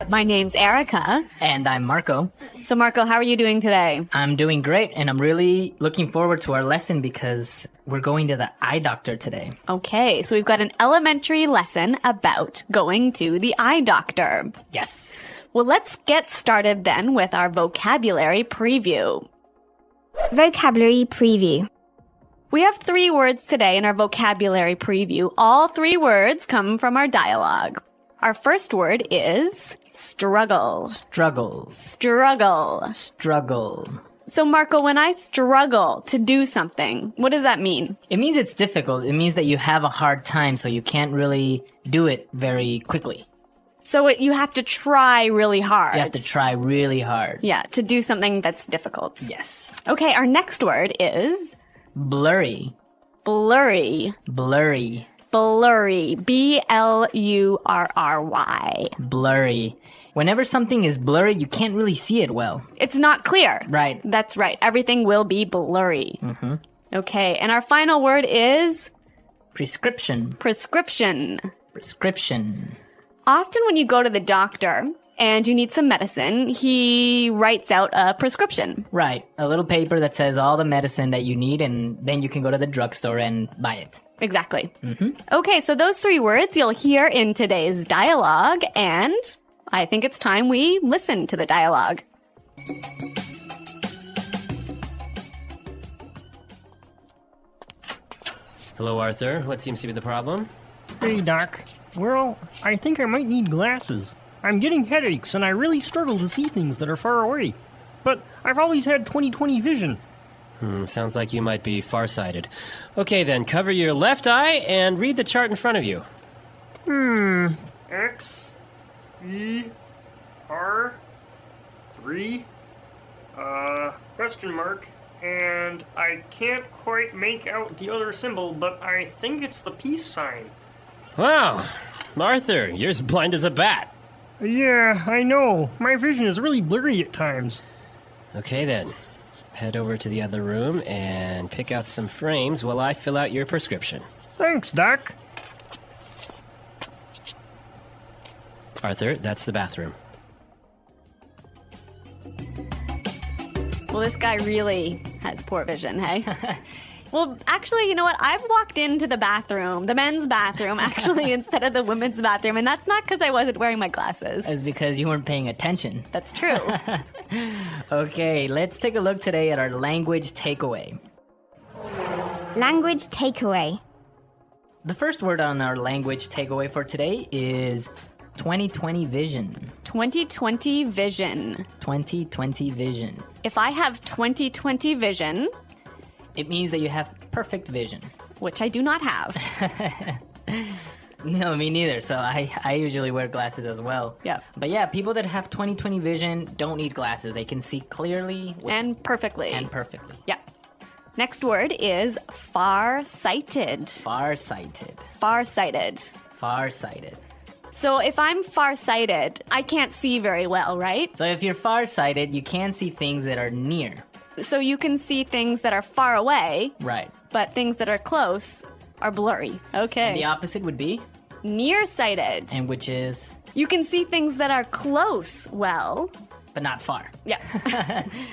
My name's Erica. And I'm Marco. So Marco, how are you doing today? I'm doing great, and I'm really looking forward to our lesson because we're going to the eye doctor today. Okay, so we've got an elementary lesson about going to the eye doctor. Yes. Well, let's get started then with our vocabulary preview. Vocabulary preview. We have 3 words today in our vocabulary preview. All 3 words come from our dialogue. Our first word is struggle. Struggles. Struggle. Struggle. So Marco, when I struggle to do something, what does that mean? It means it's difficult. It means that you have a hard time, so you can't really do it very quickly. So you have to try really hard. You have to try really hard. Yeah, to do something that's difficult. Yes. Okay, our next word is Blurry. blurry. Blurry. Blurry. B-L-U-R-R-Y. Blurry. Whenever something is blurry, you can't really see it well. It's not clear. Right. That's right. Everything will be blurry. Mm-hmm. Okay, and our final word is Prescription. prescription. Prescription. Often when you go to the doctor and you need some medicine, he writes out a prescription. Right. A little paper that says all the medicine that you need, and then you can go to the drugstore and buy it. Exactly. Mm-hmm. Okay, so those 3 words you'll hear in today's dialogue, and I think it's time we listen to the dialogue. Hello, Arthur. What seems to be the problem? Hey, Doc. Well, I think I might need glasses. I'm getting headaches, and I really struggle to see things that are far away. But I've always had 20/20 vision. Sounds like you might be farsighted. Okay, then, cover your left eye and read the chart in front of you. X, E, R, 3, question mark, and I can't quite make out the other symbol, but I think it's the peace sign. Wow, Arthur, you're as blind as a bat. Yeah, I know. My vision is really blurry at times. Okay, then. Head over to the other room and pick out some frames while I fill out your prescription. Thanks, Doc. Arthur, that's the bathroom. Well, this guy really has poor vision, hey? Well, actually, you know what? I've walked into the bathroom, the men's bathroom, actually, instead of the women's bathroom, and that's not because I wasn't wearing my glasses. It's because you weren't paying attention. That's true. Okay, let's take a look today at our language takeaway. Language takeaway. The first word on our language takeaway for today is 20/20 vision. 20/20 vision. 20/20 vision. If I have 20/20 vision, It means that you have perfect vision. which I do not have. No, me neither. So I usually wear glasses as well. Yeah. But yeah, people that have 20/20 vision don't need glasses. They can see clearly And perfectly. and perfectly. Yeah. Next word is far-sighted. Farsighted. Far-sighted. Farsighted. So if I'm far-sighted, I can't see very well, right? So if you're farsighted, you can see things that are near. So you can see things that are far away, Right. but things that are close are blurry. Okay. The opposite would be, Nearsighted. and which is, You can see things that are close well. but not far. Yeah.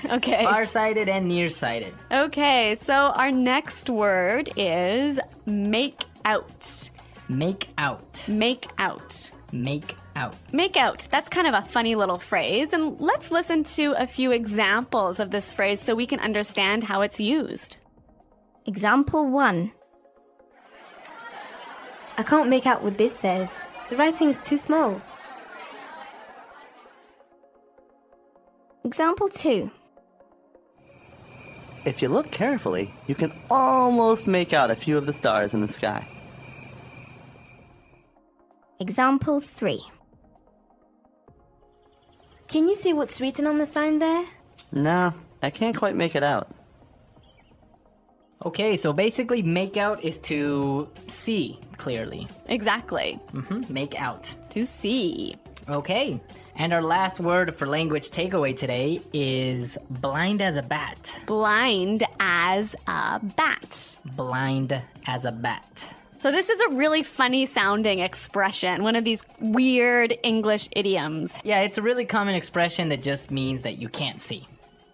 Okay. Farsighted and nearsighted. Okay, so our next word is make out. Make out. Make out. Make out. Make out. That's kind of a funny little phrase, and let's listen to a few examples of this phrase so we can understand how it's used. Example 1. I can't make out what this says. The writing is too small. Example 2. If you look carefully, you can almost make out a few of the stars in the sky. Example 3. Can you see what's written on the sign there? No, I can't quite make it out. Okay, so basically make out is to see clearly. Exactly. Make out. To see. Okay, and our last word for language takeaway today is blind as a bat. Blind as a bat. Blind as a bat. So this is a really funny sounding expression, one of these weird English idioms. Yeah, it's a really common expression that just means that you can't see,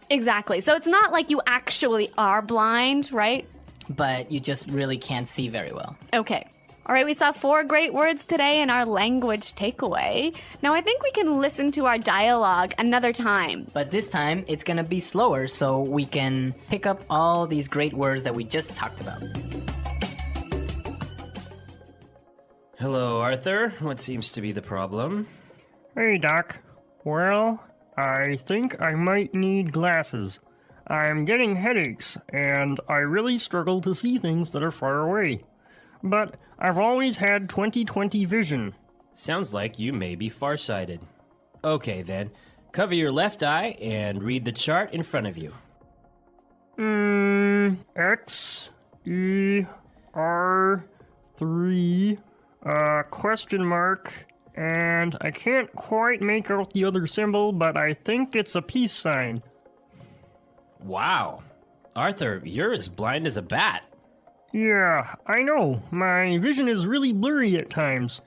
Exactly. So it's not like you actually are blind, right? but you just really can't see very well. Okay. All right, we saw 4 great words today in our language takeaway. Now I think we can listen to our dialogue another time. But this time, it's going to be slower so we can pick up all these great words that we just talked about. Hello, Arthur. What seems to be the problem? Hey, Doc. Well, I think I might need glasses. I'm getting headaches, and I really struggle to see things that are far away. But I've always had 20/20 vision. Sounds like you may be farsighted. Okay, then. Cover your left eye and read the chart in front of you. X, E, R, 3, question mark, and I can't quite make out the other symbol, but I think it's a peace sign. Wow. Arthur, you're as blind as a bat. Yeah, I know. My vision is really blurry at times.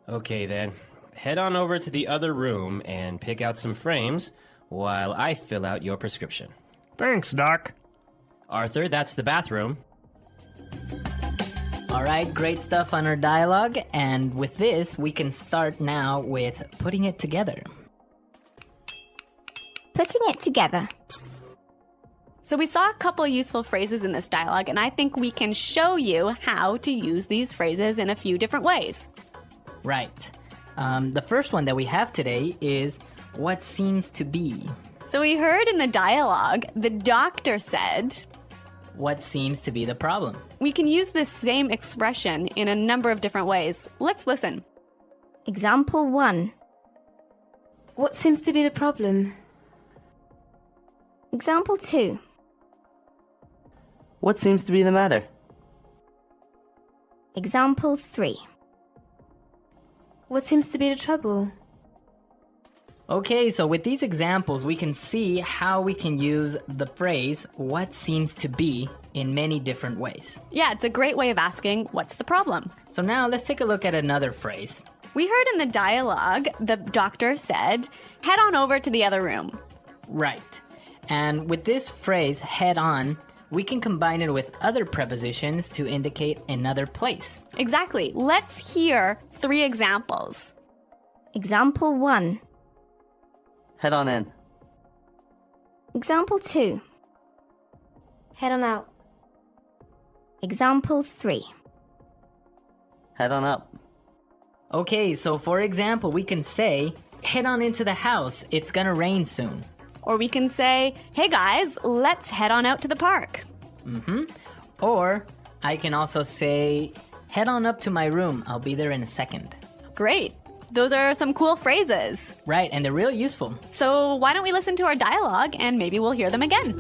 Okay, then. Head on over to the other room and pick out some frames while I fill out your prescription. Thanks, Doc. Arthur, that's the bathroom. All right, great stuff on our dialogue. And with this, we can start now with putting it together. Putting it together. So we saw a couple useful phrases in this dialogue, and I think we can show you how to use these phrases in a few different ways. Right. The first one that we have today is what seems to be. So we heard in the dialogue, the doctor said, What seems to be the problem? we can use this same expression in a number of different ways. Let's listen. Example 1. What seems to be the problem? Example 2. What seems to be the matter? Example 3. What seems to be the trouble? Okay, so with these examples, we can see how we can use the phrase what seems to be in many different ways. Yeah, it's a great way of asking, what's the problem? So now let's take a look at another phrase. We heard in the dialogue, the doctor said, head on over to the other room. Right. And with this phrase, head on, we can combine it with other prepositions to indicate another place. Exactly. Let's hear 3 examples. Example 1. Head on in. Example 2. Head on out. Example 3. Head on up. Okay, so for example, we can say, head on into the house, it's gonna rain soon. Or we can say, hey guys, let's head on out to the park. Or I can also say, head on up to my room, I'll be there in a second. Great. Those are some cool phrases. Right, and they're real useful. So why don't we listen to our dialogue and maybe we'll hear them again.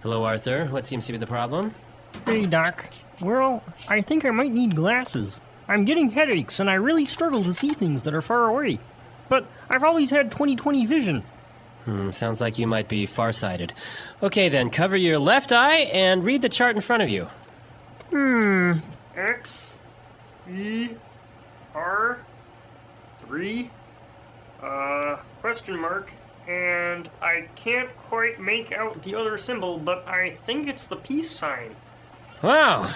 Hello, Arthur. What seems to be the problem? Hey, Doc. Well, I think I might need glasses. I'm getting headaches, and I really struggle to see things that are far away. But I've always had 20/20 vision. Sounds like you might be farsighted. Okay, then. Cover your left eye and read the chart in front of you. X, E, R, 3, question mark, and I can't quite make out the other symbol, but I think it's the peace sign. Wow.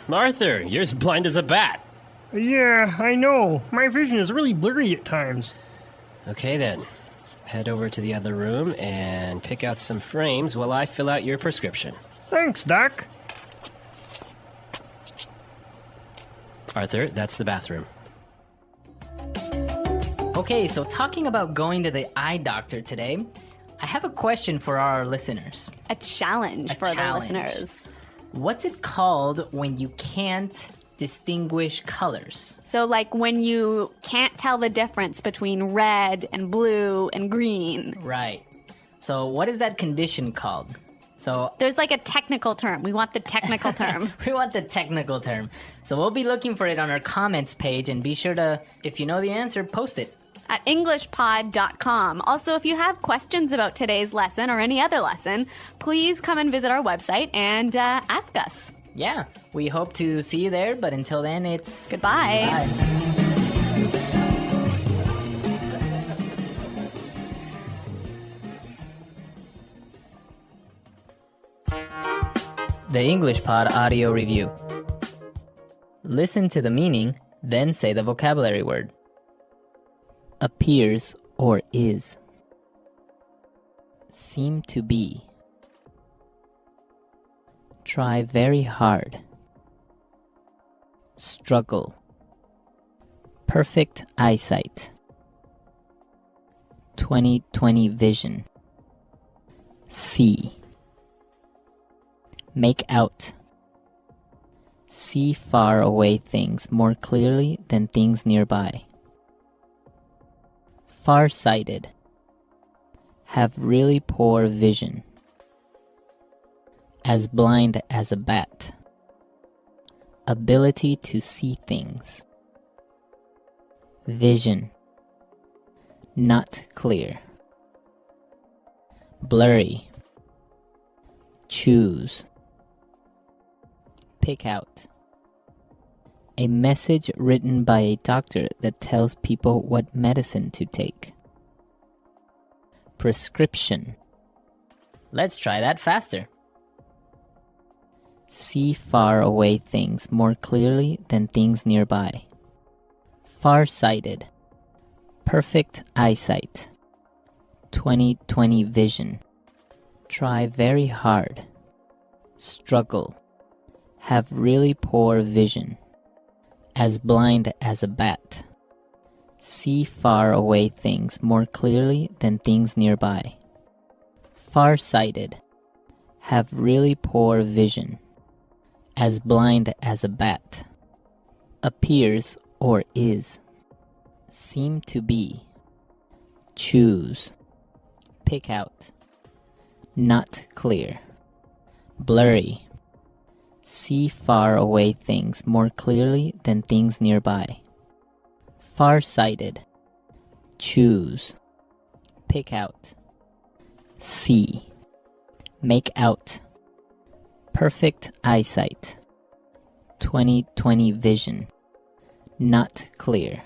Arthur, you're as blind as a bat. Yeah, I know. My vision is really blurry at times. Okay, then. Head over to the other room and pick out some frames while I fill out your prescription. Thanks, Doc. Arthur, that's the bathroom. Okay, so talking about going to the eye doctor today, I have a question for our listeners. A challenge for challenge. the listeners. What's it called when you can't distinguish colors? So like when you can't tell the difference between red and blue and green. Right. So what is that condition called? So There's like a technical term. We want the technical term. we want the technical term. So we'll be looking for it on our comments page, and be sure to, if you know the answer, post it. at englishpod.com. Also, if you have questions about today's lesson or any other lesson, please come and visit our website and ask us. Yeah, we hope to see you there, but until then, it's Goodbye. Bye. The English Pod Audio Review. Listen to the meaning, then say the vocabulary word. Appears or is. Seem to be. Try very hard. Struggle. Perfect eyesight. 20/20 vision. See. Make out. See far away things more clearly than things nearby. Far-sighted. Have really poor vision. As blind as a bat. Ability to see things. Vision. Not clear. Blurry. Choose. Pick out. A message written by a doctor that tells people what medicine to take. Prescription. Let's try that faster. See far away things more clearly than things nearby. Far-sighted. Perfect eyesight. 20/20 vision. Try very hard. Struggle. Have really poor vision. As blind as a bat. See far away things more clearly than things nearby. Far-sighted. Have really poor vision. As blind as a bat. Appears or is. Seem to be. Choose. Pick out. Not clear. Blurry. See far away things more clearly than things nearby. Far-sighted. Choose. Pick out. See. Make out. Perfect eyesight. 20/20 vision. Not clear.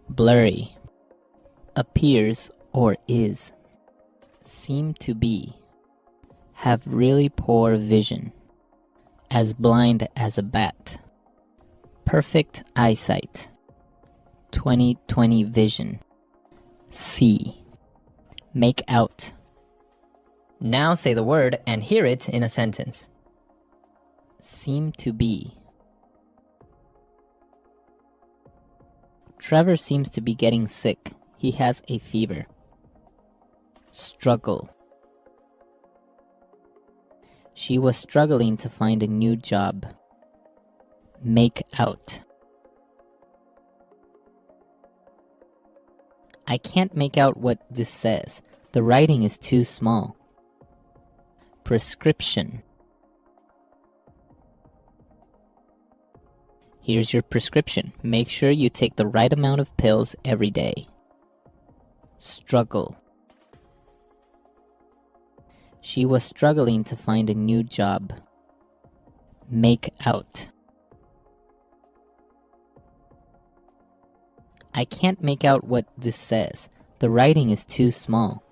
Blurry. Appears or is. Seem to be. Have really poor vision. As blind as a bat. Perfect eyesight. 20/20 vision. See. Make out. Now say the word and hear it in a sentence. Seem to be. Trevor seems to be getting sick. He has a fever. Struggle. She was struggling to find a new job. Make out. I can't make out what this says. The writing is too small. Prescription. Here's your prescription. Make sure you take the right amount of pills every day. Struggle. She was struggling to find a new job. Make out. I can't make out what this says. The writing is too small.